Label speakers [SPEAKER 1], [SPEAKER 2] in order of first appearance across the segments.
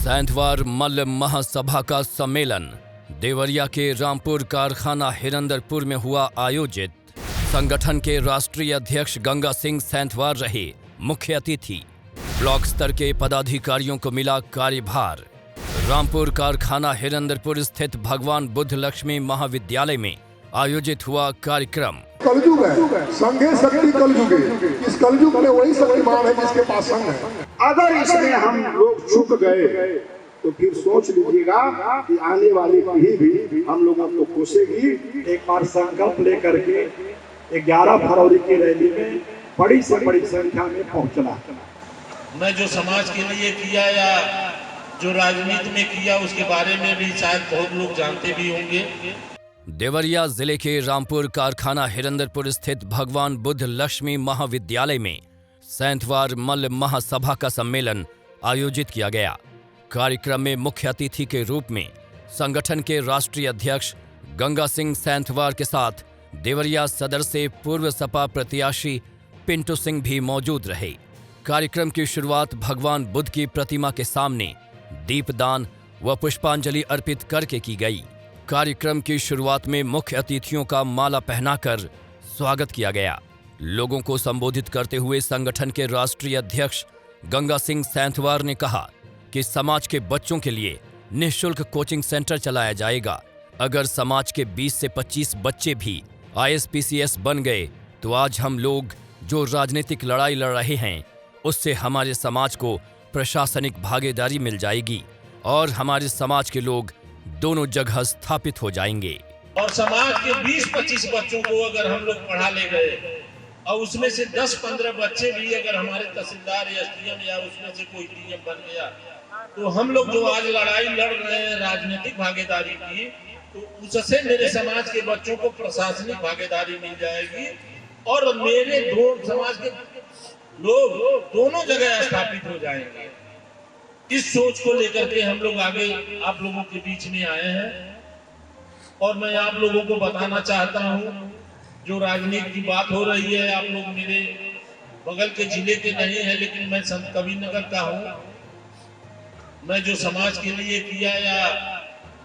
[SPEAKER 1] सैंथवार मल्ल महासभा का सम्मेलन देवरिया के रामपुर कारखाना हिरंदरपुर में हुआ आयोजित। संगठन के राष्ट्रीय अध्यक्ष गंगा सिंह सैंथवार रहे मुख्य अतिथि। ब्लॉक स्तर के पदाधिकारियों को मिला कार्यभार। रामपुर कारखाना हिरंदरपुर स्थित भगवान बुद्ध लक्ष्मी महाविद्यालय में आयोजित हुआ कार्यक्रम।
[SPEAKER 2] कलयुग है, संघे शक्ति कलयुग है। इस कलयुग में वही शक्तिमान है जिसके पास संघ है।
[SPEAKER 3] अगर इसमें हम लोग चूक गए तो फिर सोच लीजिएगा कि आने वाली पीढ़ी भी हम लोगों को कोसेगी।
[SPEAKER 4] एक बार संकल्प लेकर के 11 फरवरी की रैली में बड़ी से बड़ी संख्या में पहुंचना।
[SPEAKER 5] मैं जो समाज के लिए किया या जो राजनीति में किया उसके बारे में भी शायद बहुत लोग जानते भी होंगे।
[SPEAKER 1] देवरिया जिले के रामपुर कारखाना हिरंदरपुर स्थित भगवान बुद्ध लक्ष्मी महाविद्यालय में सैंथवार मल्ल महासभा का सम्मेलन आयोजित किया गया। कार्यक्रम में मुख्य अतिथि के रूप में संगठन के राष्ट्रीय अध्यक्ष गंगा सिंह सैंथवार के साथ देवरिया सदर से पूर्व सपा प्रत्याशी पिंटू सिंह भी मौजूद रहे। कार्यक्रम की शुरुआत भगवान बुद्ध की प्रतिमा के सामने दीपदान व पुष्पांजलि अर्पित करके की गई। कार्यक्रम की शुरुआत में मुख्य अतिथियों का माला पहनाकर स्वागत किया गया। लोगों को संबोधित करते हुए संगठन के राष्ट्रीय अध्यक्ष गंगा सिंह सैंथवार ने कहा कि समाज के बच्चों के लिए निःशुल्क कोचिंग सेंटर चलाया जाएगा। अगर समाज के 20 से 25 बच्चे भी ISPCS बन गए तो आज हम लोग जो राजनीतिक लड़ाई लड़ रहे हैं उससे हमारे समाज को प्रशासनिक भागीदारी मिल जाएगी और हमारे समाज के लोग दोनों जगह स्थापित हो जाएंगे।
[SPEAKER 5] और समाज के 20-25 बच्चों को अगर हम लोग पढ़ा ले गए और उसमें से 10-15 बच्चे भी अगर हमारे तहसीलदार या SDM या उसमें से कोई DM बन गया तो हम लोग जो आज लड़ाई लड़ रहे हैं राजनीतिक भागीदारी की, तो उससे मेरे समाज के बच्चों को प्रशासनिक भागीदारी मिल जाएगी और मेरे दो समाज के लोग दोनों जगह स्थापित हो जाएंगे। इस सोच को लेकर के हम लोग आगे आप लोगों के बीच में आए हैं और मैं आप लोगों को बताना चाहता हूं, जो राजनीति की बात हो रही है, आप लोग मेरे बगल के जिले के नहीं है लेकिन मैं संत कबीरनगर का हूं। मैं जो समाज के लिए किया या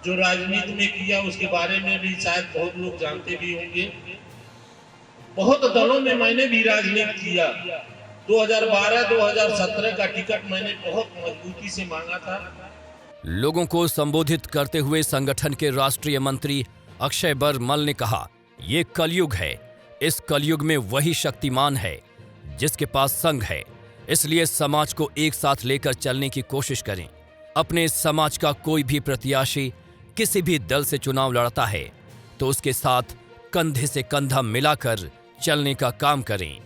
[SPEAKER 5] जो राजनीति में किया उसके बारे में भी शायद बहुत लोग जानते भी होंगे। बहुत दलों में मैंने भी राजनीति किया। 2012-2017 का टिकट मैंने बहुत मजबूती से मांगा था।
[SPEAKER 1] लोगों को संबोधित करते हुए संगठन के राष्ट्रीय मंत्री अक्षय बर्मल ने कहा, ये कलयुग है। इस कलयुग में वही शक्तिमान है जिसके पास संघ है। इसलिए समाज को एक साथ लेकर चलने की कोशिश करें। अपने समाज का कोई भी प्रत्याशी किसी भी दल से चुनाव लड़ता है तो उसके साथ कंधे से कंधा मिलाकर चलने का काम करें।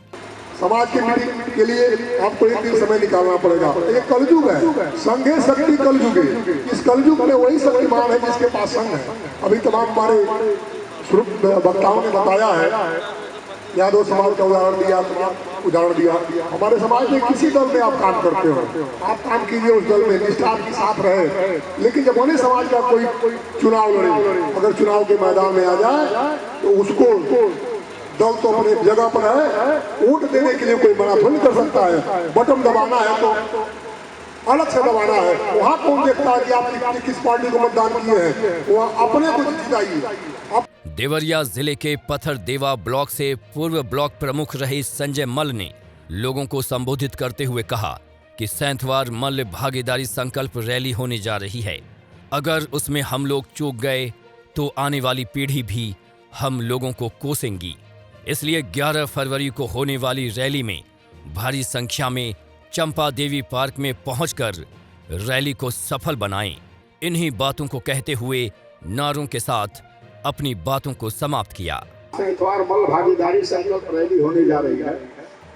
[SPEAKER 2] समाज की मीटिंग के लिए आपको एक दिन समय निकालना पड़ेगा। एक कलयुग है, संघे शक्ति कलयुग है। इस कलयुग में वही शक्तिमान है जिसके पास संघ है। अभी तमाम हमारे वक्ताओं ने बताया है, यादव समाज का उदाहरण दिया। हमारे समाज में किसी दल में आप काम करते हो, आप काम कीजिए उस दल में, निष्ठा आपके साथ रहे। लेकिन जब अन्य समाज का कोई चुनाव लड़े, अगर चुनाव के मैदान में आ जाए तो उसको दल तो अपने जगह पर है, वोट देने के लिए कोई मना थोड़ी कर सकता है। बटन दबाना है तो अलग से दबाना है। वहाँ कौन देखता है कि आप किस पार्टी को मतदान किए हैं, वहाँ अपने को जिताइए।
[SPEAKER 1] देवरिया जिले के पथरदेवा ब्लॉक से पूर्व ब्लॉक प्रमुख रहे संजय मल्ल ने लोगों को संबोधित करते हुए कहा कि सैंथवार मल्ल भागीदारी संकल्प रैली होने जा रही है। अगर उसमें हम लोग चूक गए तो आने वाली पीढ़ी भी हम लोगों को कोसेंगी। इसलिए 11 फरवरी को होने वाली रैली में भारी संख्या में चंपा देवी पार्क में पहुंचकर रैली को सफल बनाएं। इन्हीं बातों को कहते हुए नारों के साथ अपनी बातों को समाप्त किया।
[SPEAKER 3] सैंथवार मल्ल भागीदारी संकल्प रैली होने जा रही है।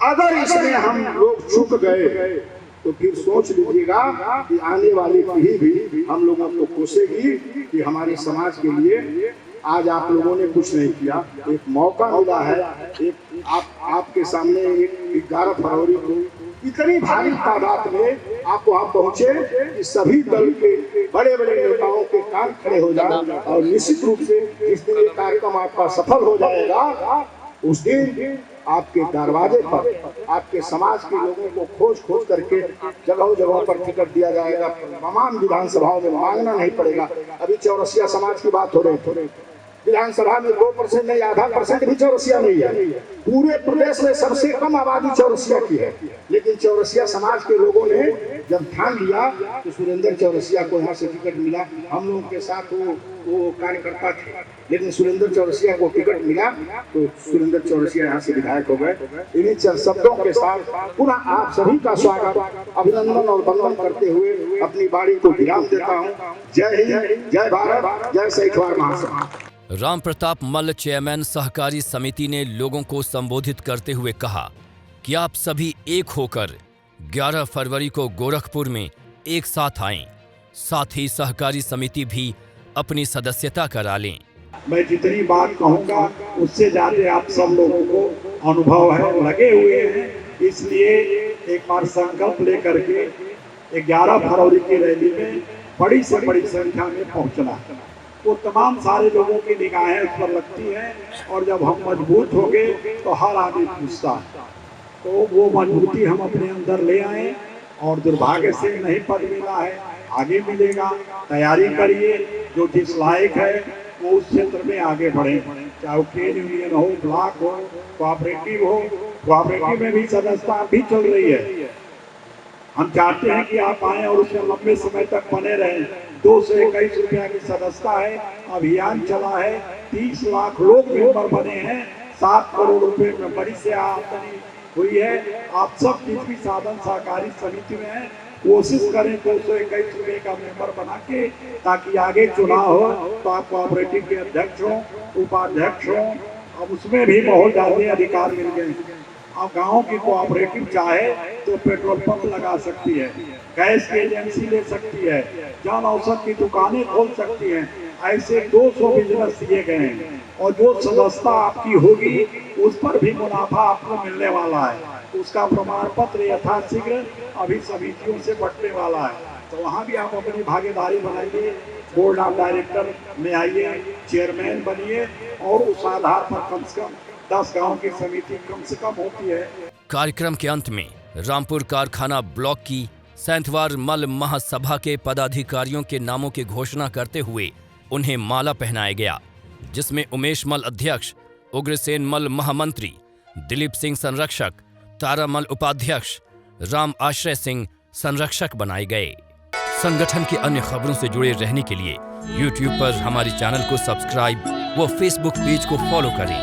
[SPEAKER 3] अगर इसमें हम लोग चूक गए तो फिर सोच लीजिएगा कि आने वाली पीढ़ी भी हम लोगों को कोसेगी कि हमारे समाज के लिए आज आप लोगों ने कुछ नहीं किया। एक मौका मिला है, एक आपके सामने एक 11 फरवरी को इतनी भारी तादाद में आप वहाँ पहुँचे कि सभी दल के बड़े बड़े नेताओं के कान खड़े हो जाए और निश्चित रूप से जिस दिन ये कार्यक्रम आपका सफल हो जाएगा उस दिन आपके दरवाजे पर आपके समाज के लोगों को खोज खोज करके जगह जगह पर टिकट दिया जाएगा। तमाम विधानसभाओं में मांगना नहीं पड़ेगा। अभी चौरसिया समाज की बात हो रही थी, विधानसभा में 2% नहीं, आधा % भी चौरसिया नहीं है। पूरे प्रदेश में सबसे कम आबादी चौरसिया की है, लेकिन चौरसिया समाज के लोगों ने जब ठान लिया तो सुरेंद्र चौरसिया को यहाँ से टिकट मिला। हम लोगों के साथ वो कार्यकर्ता थे, लेकिन सुरेंद्र चौरसिया को टिकट मिला तो सुरेंद्र चौरसिया यहाँ से विधायक हो गए। इन्हीं चंद शब्दों के साथ पुनः आप सभी का स्वागत, अभिनंदन और वंदन करते हुए अपनी बाड़ी को विराम देता हूँ। जय हिंद, जय भारत, जय सैंथवार महासभा।
[SPEAKER 1] राम प्रताप मल्ल चेयरमैन सहकारी समिति ने लोगों को संबोधित करते हुए कहा कि आप सभी एक होकर 11 फरवरी को गोरखपुर में एक साथ आएं, साथ ही सहकारी समिति भी अपनी सदस्यता करा लें।
[SPEAKER 4] मैं जितनी बात कहूँगा उससे ज़्यादा आप सब लोगों को अनुभव है, लगे हुए हैं, इसलिए एक बार संकल्प लेकर के 11 फरवरी की रैली में बड़ी से बड़ी संख्या में पहुँचना। वो तमाम सारे लोगों की निगाहें उस पर लगती हैं और जब हम मजबूत हो गए तो हर आदमी पूछता है, तो वो मजबूती हम अपने अंदर ले आए और दुर्भाग्य से नहीं पद मिला है, आगे मिलेगा। तैयारी करिए, जो जिस लायक है वो उस क्षेत्र में आगे बढ़े, चाहे वो ट्रेड यूनियन हो, ब्लॉक हो, कोऑपरेटिव हो। कोऑपरेटिव में भी सदस्यता भी चल रही है। हम चाहते हैं कि आप आए और उसमें लंबे समय तक बने रहें। 221 रुपया की सदस्यता है, अभियान चला है, 30 लाख लोग मेंबर बने हैं, 7 करोड़ रुपए मेंबरी से आमदनी हुई है। आप सब जिस भी साधन सहकारी समिति में हैं, कोशिश करें 221 रुपये का मेंबर बना के, ताकि आगे चुनाव हो तो आप कोऑपरेटिव के अध्यक्ष हों, उपाध्यक्ष हों। अब उसमें भी बहुत ज़्यादा अधिकार मिल गए। अब गाँव की कोऑपरेटिव चाहे तो पेट्रोल पंप लगा सकती है, गैस की एजेंसी ले सकती है, जन औषध की दुकानें खोल सकती हैं। ऐसे 200 बिजनेस दिए गए हैं और जो सदस्यता आपकी होगी उस पर भी मुनाफा आपको मिलने वाला है। उसका प्रमाण पत्र यथाशीघ्र अभी समितियों से बंटने वाला है, तो वहाँ भी आप अपनी भागीदारी बनाइए। बोर्ड ऑफ डायरेक्टर में आइए, चेयरमैन बनिए और उस आधार पर कम से कम 10 गाँव की समिति कम से कम होती है।
[SPEAKER 1] कार्यक्रम के अंत में रामपुर कारखाना ब्लॉक की सैंथवार मल्ल महासभा के पदाधिकारियों के नामों की घोषणा करते हुए उन्हें माला पहनाया गया, जिसमें उमेश मल्ल अध्यक्ष, उग्रसेन मल्ल महामंत्री, दिलीप सिंह संरक्षक, तारा मल्ल उपाध्यक्ष, राम आश्रय सिंह संरक्षक बनाए गए। संगठन की अन्य खबरों से जुड़े रहने के लिए YouTube पर हमारे चैनल को सब्सक्राइब व Facebook पेज को फॉलो करें।